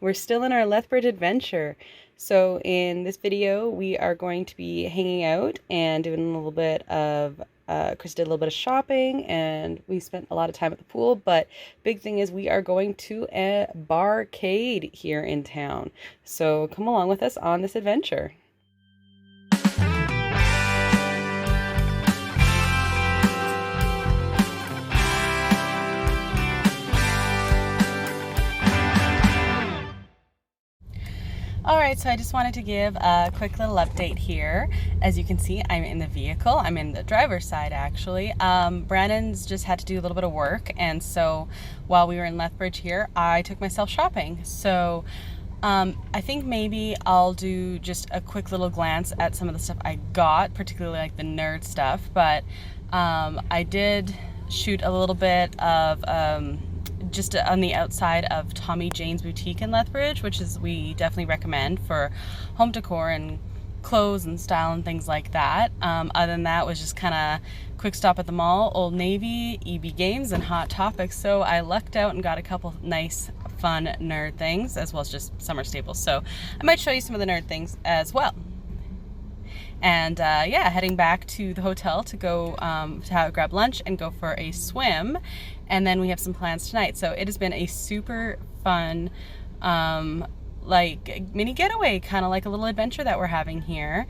We're still in our Lethbridge adventure. So in this video, we are going to be hanging out and doing a little bit of, Chris did a little bit of shopping and we spent a lot of time at the pool, but big thing is we are going to a barcade here in town. So come along with us on this adventure. Alright, so I just wanted to give a quick little update here. As you can see, I'm in the vehicle. I'm in the driver's side, actually. Brandon's just had to do a little bit of work, and so while we were in Lethbridge here, I took myself shopping. So I think maybe I'll do just a quick little glance at some of the stuff I got, particularly like the nerd stuff, but I did shoot a little bit of just on the outside of Tommy Jane's boutique in Lethbridge, which is we definitely recommend for home decor and clothes and style and things like that. Other than that, was just kind of quick stop at the mall, Old Navy, EB Games, and Hot Topics. So I lucked out and got a couple nice fun nerd things, as well as just summer staples. So I might show you some of the nerd things as well. And yeah, heading back to the hotel to go to grab lunch and go for a swim. And then we have some plans tonight. So it has been a super fun, like mini getaway, kind of like a little adventure that we're having here.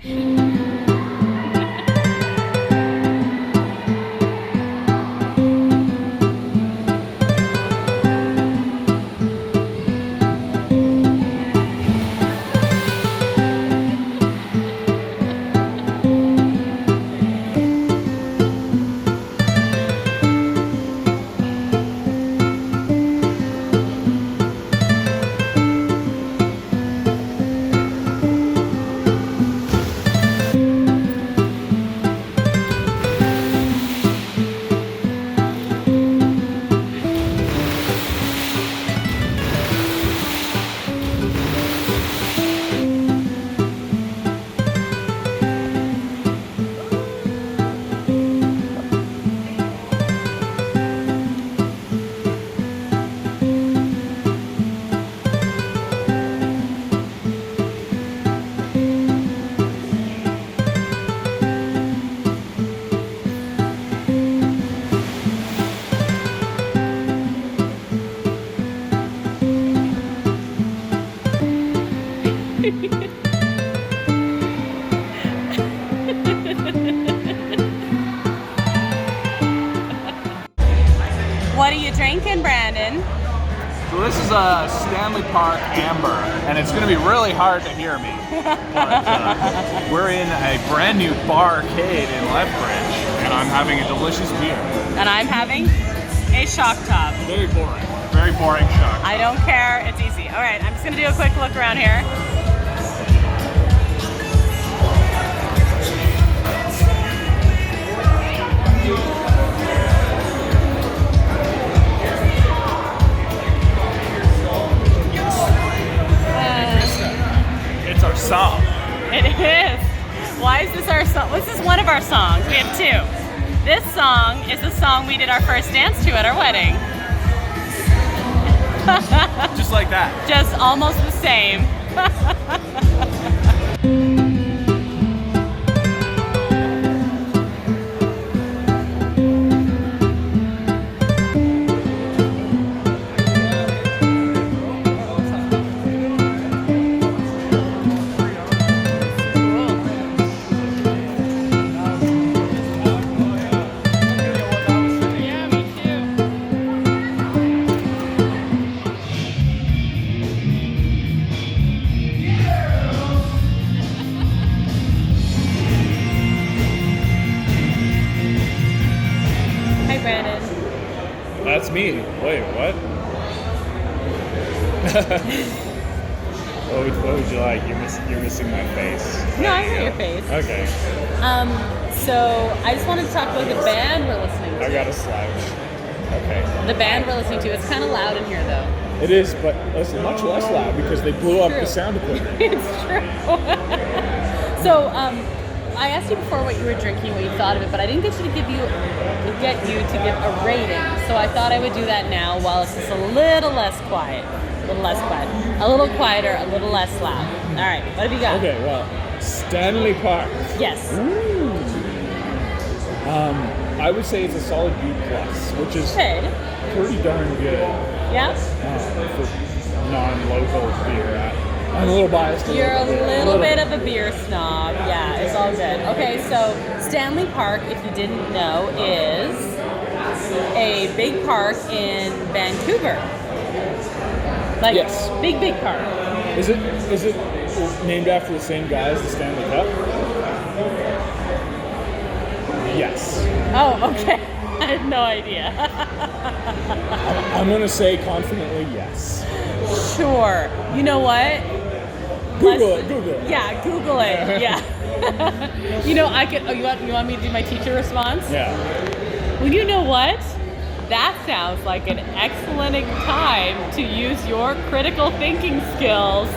What are you drinking, Brandon? So this is a Stanley Park Amber, and it's going to be really hard to hear me. But, we're in a brand new barcade in Lethbridge, and I'm having a delicious beer. And I'm having a shock top. Very boring. Very boring shock. I don't care, it's easy. All right, I'm just going to do a quick look around here. It's our song. It is. Why is this our song? This is one of our songs. We have two. This song is the song we did our first dance to at our wedding. Just like that. Just almost the same. That's me. Wait, what? what would you like? You're missing my face. No, I know your face. Okay. So I just wanted to talk about the band we're listening to. I got a slouch. Okay. The band we're listening to. It's kind of loud in here, though. It is, but it's much less loud because they blew up the sound equipment. It's true. So, I asked you before what you were drinking, what you thought of it, but I didn't get you to give a rating. So I thought I would do that now while it's just a little less quiet. little less quiet. A little quieter, a little less loud. All right, what have you got? Okay, well, Stanley Park. Yes. Ooh. I would say it's a solid B+, which is pretty darn good. Yeah? For non-local beer. I'm a little biased. You're a little bit of a beer snob. Yeah, it's all good. Okay, so Stanley Park, if you didn't know, is a big park in Vancouver. Like, yes. Big park. Is it named after the same guy as the Stanley Cup? Yes. Oh, okay. I had no idea. I'm going to say confidently yes. Sure. You know what? Google it. Yeah, Google it. Yeah. You know, I could. Oh, you want me to do my teacher response? Yeah. Well, you know what? That sounds like an excellent time to use your critical thinking skills,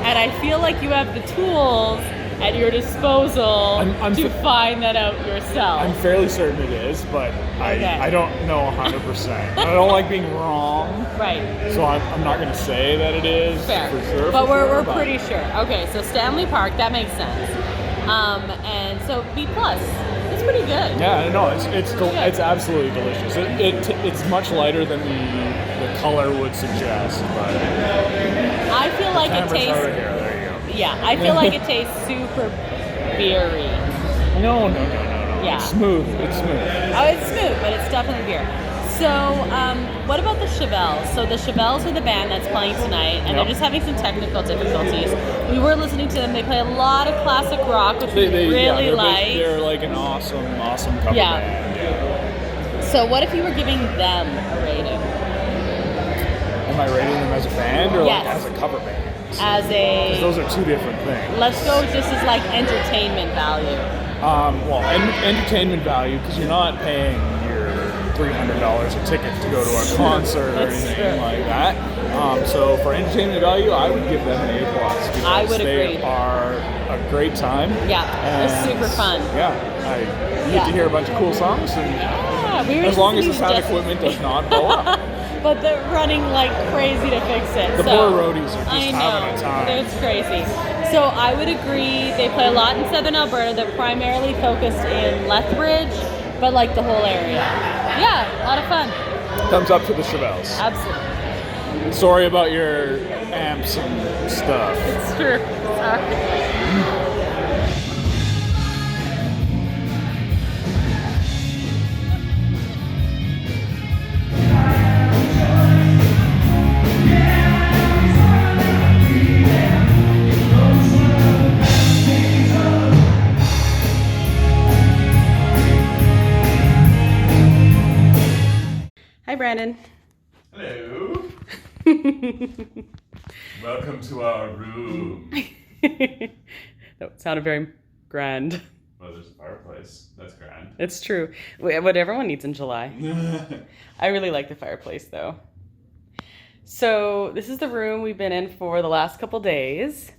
and I feel like you have the tools at your disposal to find that out yourself. I'm fairly certain it is, but I don't know 100%. I don't like being wrong. Right. So I'm not going to say that it is for sure. But we're pretty sure. Okay, so Stanley Park, that makes sense. And so B+. It's pretty good. Yeah, no, it's absolutely delicious. It's much lighter than the color would suggest, but I feel like it tastes. Over here. There you go. Yeah, I feel like it tastes super beery. No. Yeah. It's smooth. Oh, it's smooth, but it's definitely beer. So, what about the Chevelles? So the Chevelles are the band that's playing tonight, and they're just having some technical difficulties. We were listening to them. They play a lot of classic rock, which we really like. They're like an awesome cover band. Yeah. So what if you were giving them a rating? Am I rating them as a band or like as a cover band? As a... Because those are two different things. Let's go just as like entertainment value. Well, entertainment value, because you're not paying your $300 a ticket to go to a concert or anything like that. So for entertainment value, I would give them an A+. Because I would agree. They are a great time. Yeah, they're super fun. Yeah, you get to hear a bunch of cool songs, and as long as the sound equipment does not blow up. But they're running like crazy to fix it. The poor roadies are just having a time. It's crazy. So I would agree. They play a lot in Southern Alberta. They're primarily focused in Lethbridge, but like the whole area. Yeah, a lot of fun. Thumbs up to the Chevelles. Absolutely. Sorry about your amps and stuff. It's true. Sorry. Hi, Brandon. Hello. Welcome to our room. That sounded very grand. Well, there's a fireplace. That's grand. It's true. What everyone needs in July. I really like the fireplace, though. So this is the room we've been in for the last couple days.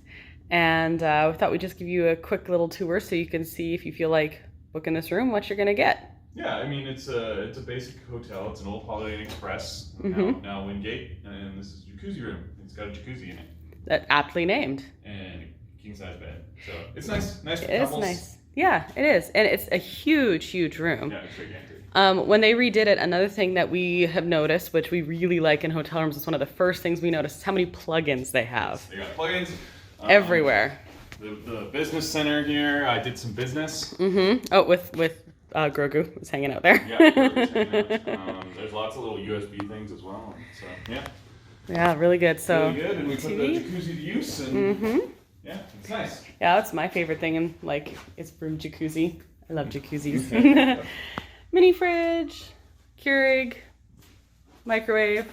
And we thought we'd just give you a quick little tour so you can see, if you feel like booking this room, what you're going to get. Yeah, I mean, it's a basic hotel. It's an old Holiday Inn Express, now Wingate, and this is a jacuzzi room. It's got a jacuzzi in it. That aptly named. And a king-size bed. So it's nice. Nice for couples. It is nice. Yeah, it is. And it's a huge room. Yeah, it's gigantic. When they redid it, another thing that we have noticed, which we really like in hotel rooms, is one of the first things we noticed, is how many plugins they have. They got plugins. Everywhere. The business center here, I did some business. Oh, with Grogu was hanging out there. Yeah, Grogu's hanging out. There's lots of little USB things as well. So, yeah. Yeah, really good. So, really good, and we put the jacuzzi to use, and yeah, it's nice. Yeah, that's my favorite thing, and like, it's room jacuzzi. I love jacuzzis. Mini fridge, Keurig, microwave,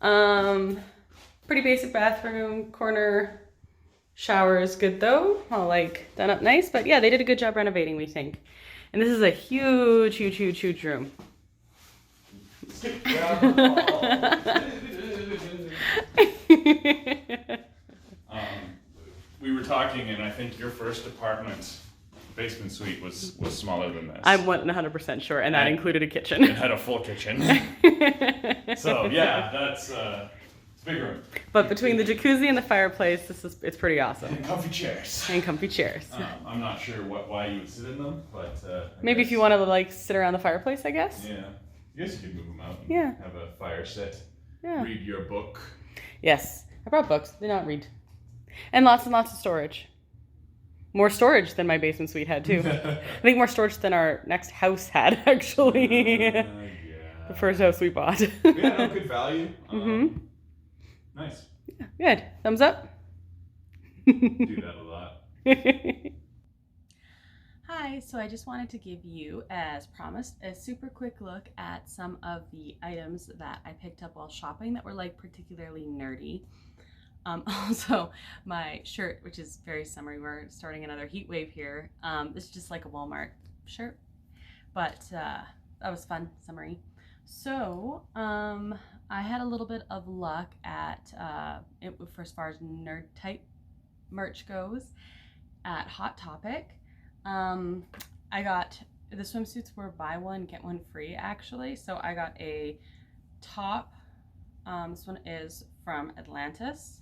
pretty basic bathroom, corner, shower is good though, all like done up nice, but yeah, they did a good job renovating, we think. And this is a huge room. We were talking, and I think your first apartment basement suite was smaller than this. I'm 100% sure, and that included a kitchen. It had a full kitchen. So yeah, that's Big room. But between the jacuzzi and the fireplace, it's pretty awesome. And comfy chairs. And comfy chairs. I'm not sure why you would sit in them, but maybe if you want to like sit around the fireplace, I guess. Yeah. I guess you can move them out. And yeah. Have a fire sit. Yeah. Read your book. Yes, I brought books. Did not read. And lots of storage. More storage than my basement suite had too. I think more storage than our next house had actually. Yeah. The first house we bought. Yeah, no, good value. Nice. Yeah, good. Thumbs up. Do that a lot. Hi, so I just wanted to give you, as promised, a super quick look at some of the items that I picked up while shopping that were like particularly nerdy. Also, my shirt, which is very summery, we're starting another heat wave here. This is just like a Walmart shirt, but that was fun, summery. So, I had a little bit of luck at, for as far as nerd type merch goes, at Hot Topic. I got, the swimsuits were buy one, get one free actually. So I got a top, this one is from Atlantis.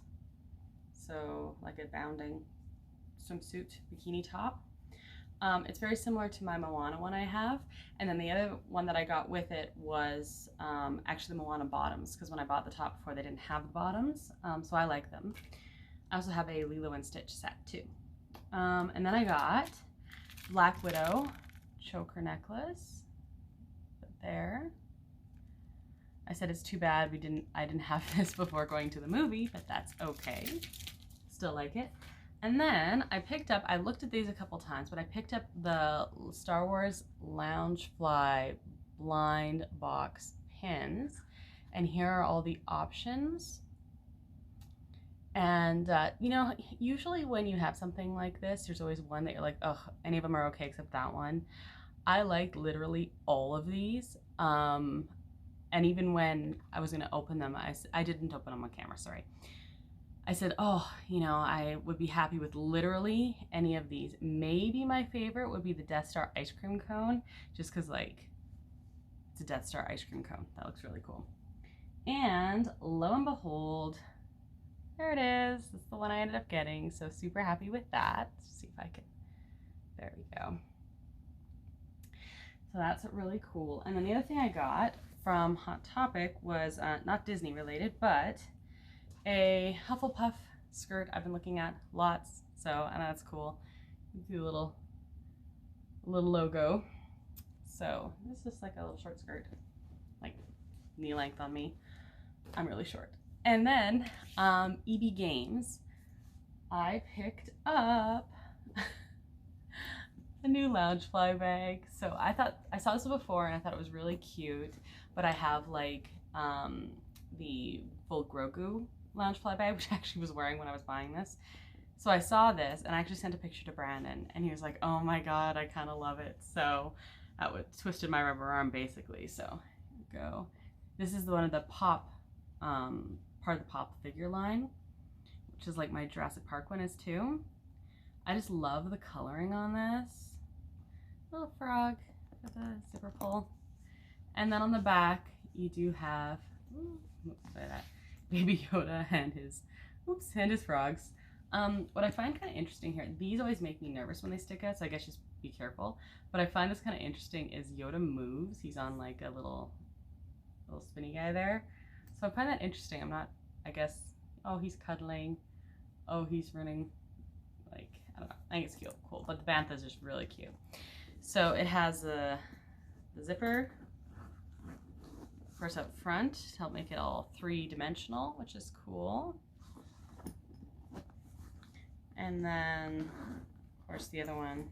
So like a bounding swimsuit bikini top. It's very similar to my Moana one I have. And then the other one that I got with it was actually the Moana bottoms, because when I bought the top before they didn't have the bottoms. So I like them. I also have a Lilo and Stitch set too. And then I got Black Widow choker necklace. There. I said it's too bad I didn't have this before going to the movie, but that's okay. Still like it. And then I looked at these a couple times, but I picked up the Star Wars Loungefly blind box pins. And here are all the options. And, you know, usually when you have something like this, there's always one that you're like, ugh, any of them are okay except that one. I liked literally all of these. And even when I was going to open them, I didn't open them on camera, sorry. I said, oh, you know, I would be happy with literally any of these. Maybe my favorite would be the Death Star ice cream cone, just because, like, it's a Death Star ice cream cone. That looks really cool. And lo and behold, there it is. It's the one I ended up getting, so super happy with that. Let's see if I can, there we go. So that's really cool. And then the other thing I got from Hot Topic was not Disney related, but a Hufflepuff skirt I've been looking at lots, so and that's cool. Do a little logo. So this is just like a little short skirt, like knee length on me. I'm really short. And then EB Games, I picked up a new Loungefly bag. So I saw this before and I thought it was really cute, but I have like the full Grogu Loungefly bag, which I actually was wearing when I was buying this. So I saw this and I actually sent a picture to Brandon and he was like, oh my God, I kind of love it. So that twisted my rubber arm basically. So here we go. This is one of the pop, part of the pop figure line, which is like my Jurassic Park one is too. I just love the coloring on this. Little frog with a zipper pull. And then on the back, you do have Baby Yoda and his frogs. What I find kind of interesting here, these always make me nervous when they stick out, so I guess just be careful. But I find this kind of interesting is Yoda moves. He's on like a little spinny guy there. So I find that interesting. I guess, oh, he's cuddling. Oh, he's running. Like, I don't know. I think it's cute, cool. But the bantha is just really cute. So it has the zipper, of course, up front to help make it all three-dimensional, which is cool. And then, of course, the other one.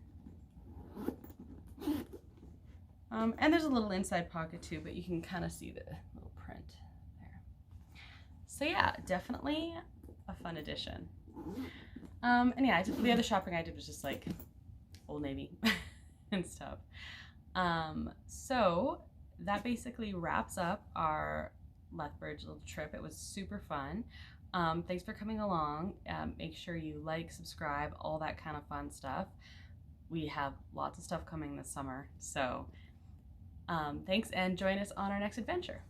And there's a little inside pocket too, but you can kind of see the little print there. So yeah, definitely a fun addition. And yeah, the other shopping I did was just like Old Navy and stuff. So that basically wraps up our Lethbridge little trip. It was super fun. Thanks for coming along. Make sure you like, subscribe, all that kind of fun stuff. We have lots of stuff coming this summer. So thanks and join us on our next adventure.